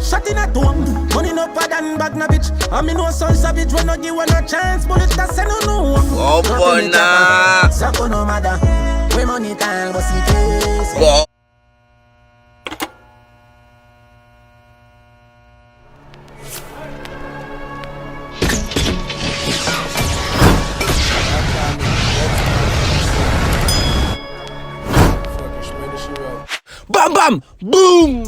shot in a dome. Money no pad and bag na bitch. I mean no son savage when no give one a chance. Bullet that say no no. Oh boy nah. Sako no matter. We money time but see case. Bam bam boom.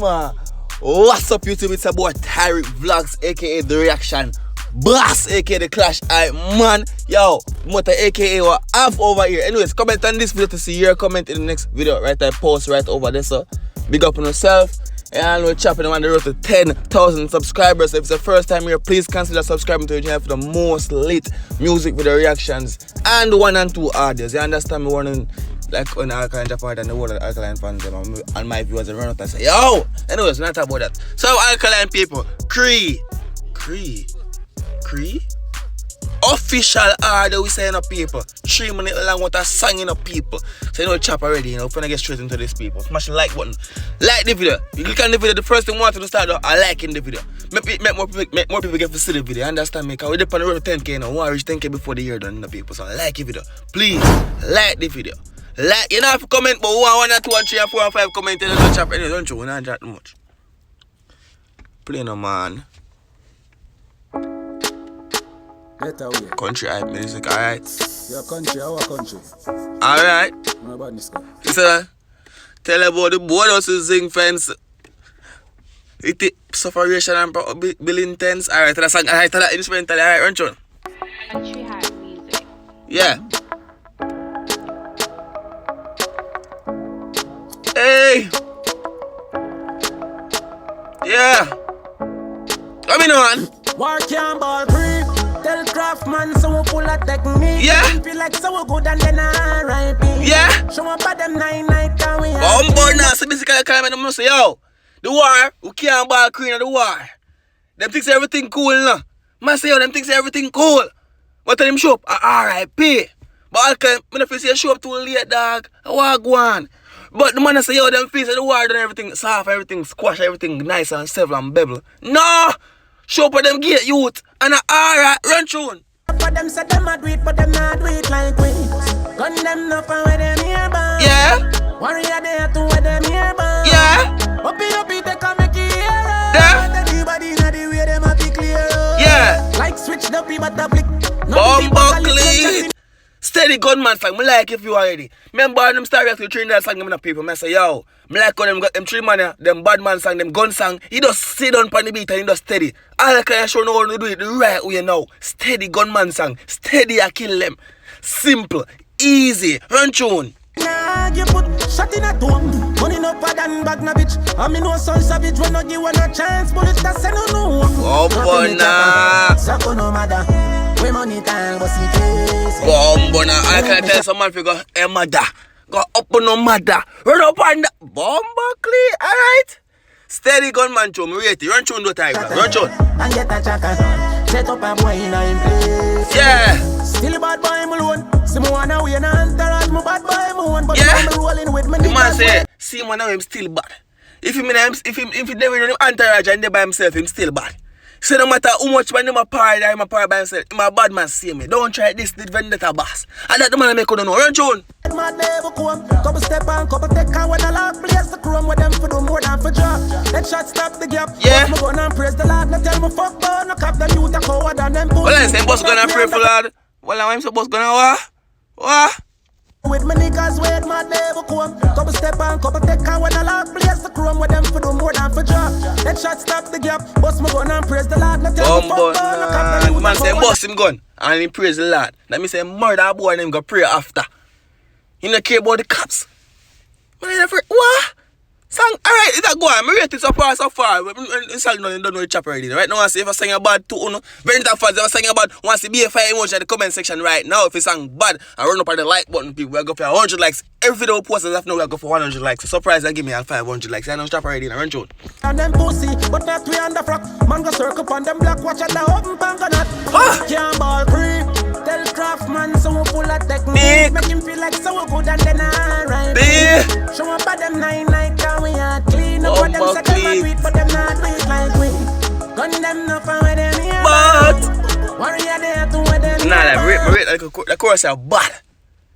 What's up YouTube? It's about Tyrekevlogs, aka the reaction boss, aka the clash eye man. Yo, Mota aka what I have over here. Anyways, comment on this video to see your comment in the next video. Right, I post right over there. So big up on yourself. And we're chopping on the road to 10,000 subscribers. So if it's the first time here, please consider subscribing to the channel for the most lit music video reactions and 1 and 2 audios. You understand me? One like when Alkaline drop out and the whole of the Alkaline fans and my viewers run out and say, yo! Anyways, not about that. So Alkaline people, Cree official order we saying up people. 3 minutes long what a song in up people. So you know chop already, you know, when I get straight into these people. Smash the like button. Like the video. You click on the video, the first thing you want to start out, I like in the video. Make more people get to see the video, you understand me? Because we're on the road to 10k now. We want to reach 10k before the year done, the people. So like the video. Please like the video. Like, you know, if you comment, but 1 and 2 and 3 and 4 and 5 comment in the chat. Anyway, don't you? We're not chat too much. Play no man. Better way. Country hype music, alright? Your country, our country. Alright. What about this guy? You said, tell about the board also zing fence. It sufferation and bill intense. Alright, tell us that instrumental, alright, run through. Country hype music. Yeah. Hey! Yeah! Come on! War can ball Cree. Tell Craftman so we full of technique. Yeah! Feel like so we good and then R.I.P. Yeah! Show up at them 9 night can we boy now, so basically I come say, yo, the war, we can't ball Cree in the war. Them thinks everything cool now. Man say, yo, them thinks everything cool. What tell them show up? R.I.P. But Alkaline, I don't feel say show up too late, dog. I want to go on. But the man say, yo, them face the war done everything soft, everything squash, everything nice and civil and bevel. No! Show up for them gate youth and alright, run tune. For them say them a do it, but them not do it like we. Gun them up and where them here bound. Yeah. Warrior there to where them here bound. Yeah. Uppy, they can make it here. Yeah. Everybody know the way them a be clear. Yeah. Like switch the P but the flick. Bomba steady gunman song, me like if you already. Remember them start reacting to Trinidad song them in the people. I say, yo, me like how them got them 3 man, them bad man song, them gun song. He just sit down on the beat and he just steady. All I can show know how to do it the right way now. Steady gunman song. Steady I kill them. Simple. Easy. Run tune. Nah, you put shot in a dome. Money no pad and bag na bitch. I mean no son savage when no give one a chance. Bullet that say no no. Oh boy nah. Sako no matter. We money time but see case. Bomba now. I can tell some man figure a mother. Go up on no mother. Run up on the bomba clear. Alright. Steady gunman tune. Me rate it. Run tune no time. Run tune. And get a chaka. Set up a boy in place. Yeah. Still bad boy alone. See me wanna win and entourage me bad boy alone. But yeah. I'm rolling with me. The man say, see man now him still bad. If he never run him entourage and they by himself, him still bad. So no matter how much man him a party or him a party by himself, him a bad man see me. Don't try this, the vendetta boss. And that the man make you know. Run tune. Couple step on, couple take on when I lock place the chrome with them for do more than for drop. That shot stop the gap. Yeah. Me gonna praise the Lord. No tell me fuck boy, no cap them youth a coward and them pussy. Well I say boss gonna pray for Lord. Well I'm supposed gonna what? What? With my niggas wait my devil come. Couple step on, couple take on when I lock place the chrome with them for do more than for drop. That shot stop the gap. Boss me gonna praise the Lord. No tell me fuck boy, no cap them youth a coward. Man say boss him gun and he praise the Lord. That means say murder a boy and him go pray after. You don't care about the cops. Man, I never. What? Song, alright, it's a go on. I rate it so far. The song don't know the chop already. Right now, I say if I sing about 2, very fast. If I sing about once the BFI emoji in the comment section right now, if it's song bad, I run up on the like button, people. We'll go for 100 likes. Every video post as now, we'll go for 100 likes. So surprise, I give me 500 likes. I don't chop already. I run through. And them pussy, but not we on the frock. Man go circle on them black, watch at the open bank on that. Can't ball Cree. Tell Craftman so we full of technique. Make him feel like so we good and then R.I.P. Show up at them 9 night can we are clean. No one them say them a do it, but them not do it like we. Nah, that chorus are bad.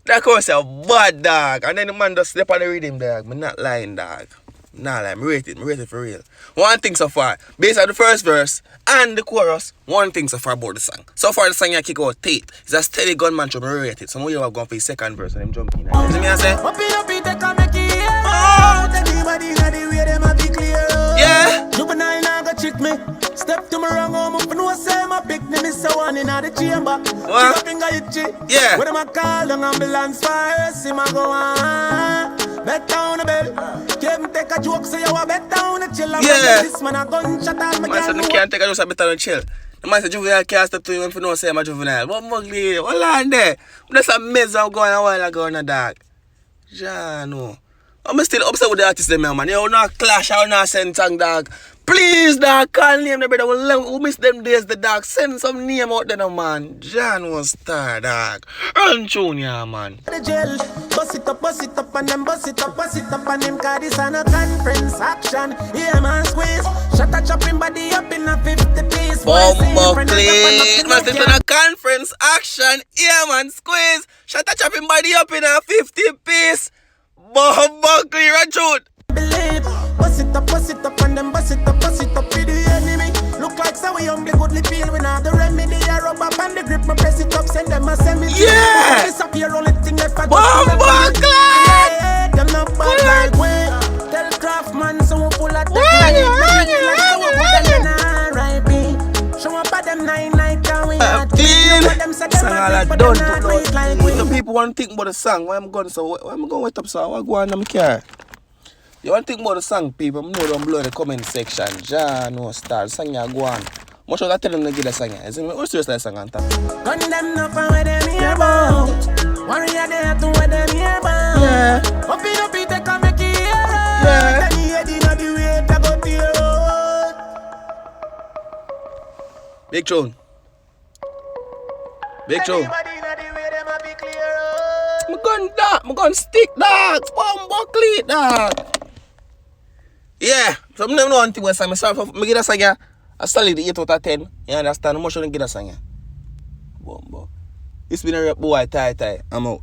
That chorus are bad, dog. And then the man just step on the rhythm, dog. I'm not lying, dog. Nah, like, I rate it for real. One thing so far, based on the first verse and the chorus, one thing so far about the song. So far the song you kick out Tate. It's a steady gunman to rate it. So you have gone for the second verse and them jump in. You see me I say? Yeah. Juvenile now go trick me. Step to me wrong home up no say my pick me miss one in the chamber. What? Yeah. When I call an ambulance fire, see my go on. Bet down the bell. Can't take a joke, so you a bet down the chill. Yeah. This man a gunshot on my Man said you can't take a joke, so better than chill. The man said Juvenile can't step to you if you know say I'm a Juvenile. What mugly? Hold on there. That's a mess I'm going a while ago in the dark. Ja, no. I'm still upset with the artist them, man. You not clash, you not send song, dog. Please, dog, call name the brother. We'll miss them days, the dog. Send some name out there, no, man. John was star, dog. Run tune, yeah, man. The jail, bust it up, and then bust it up, and then cause this on a conference action. Yeah, man, squeeze. Shut a chopping body up in a 50 piece. Bumbo clean. Man, this on a conference action. Yeah, man, squeeze. Shut a chopping body up in a 50 piece. Bumbo clean, run tune. Believe, bust it up, and then bust it up with the enemy. Look like so we only goodly feel we not the remedy. I rub up and the grip, my press it up, send them a send me. Yeah! Disappear, only thing left for Bumbo clean! Them not bad like we. Tell Craftman, so we full of technique. Show up at them 9 night, and we are clean. Song all I done to know. The people want to think about the song. Why I'm going to wait up, so I go on them car. You want to think about the song, people? I know don't blow the comment section. Ja, no star. The song you go on. Much of I tell them to get the song. Is it what's the song on top? Gun them up and where them here about. Warrior there to where them here about. Yeah. Up it, they can make it here. Yeah. Then you head in the way to go to your road. Big tune. Big tune. Anybody in the way, them a be clear. I'm going to stick, dog. Bumbo clean, dog. Yeah, so I don't know one thing when I say, I give a song, I solid 8 out of 10. You understand? How much you give a song? Bumbo. It's been a rap boy, Tyrekejt. I'm out.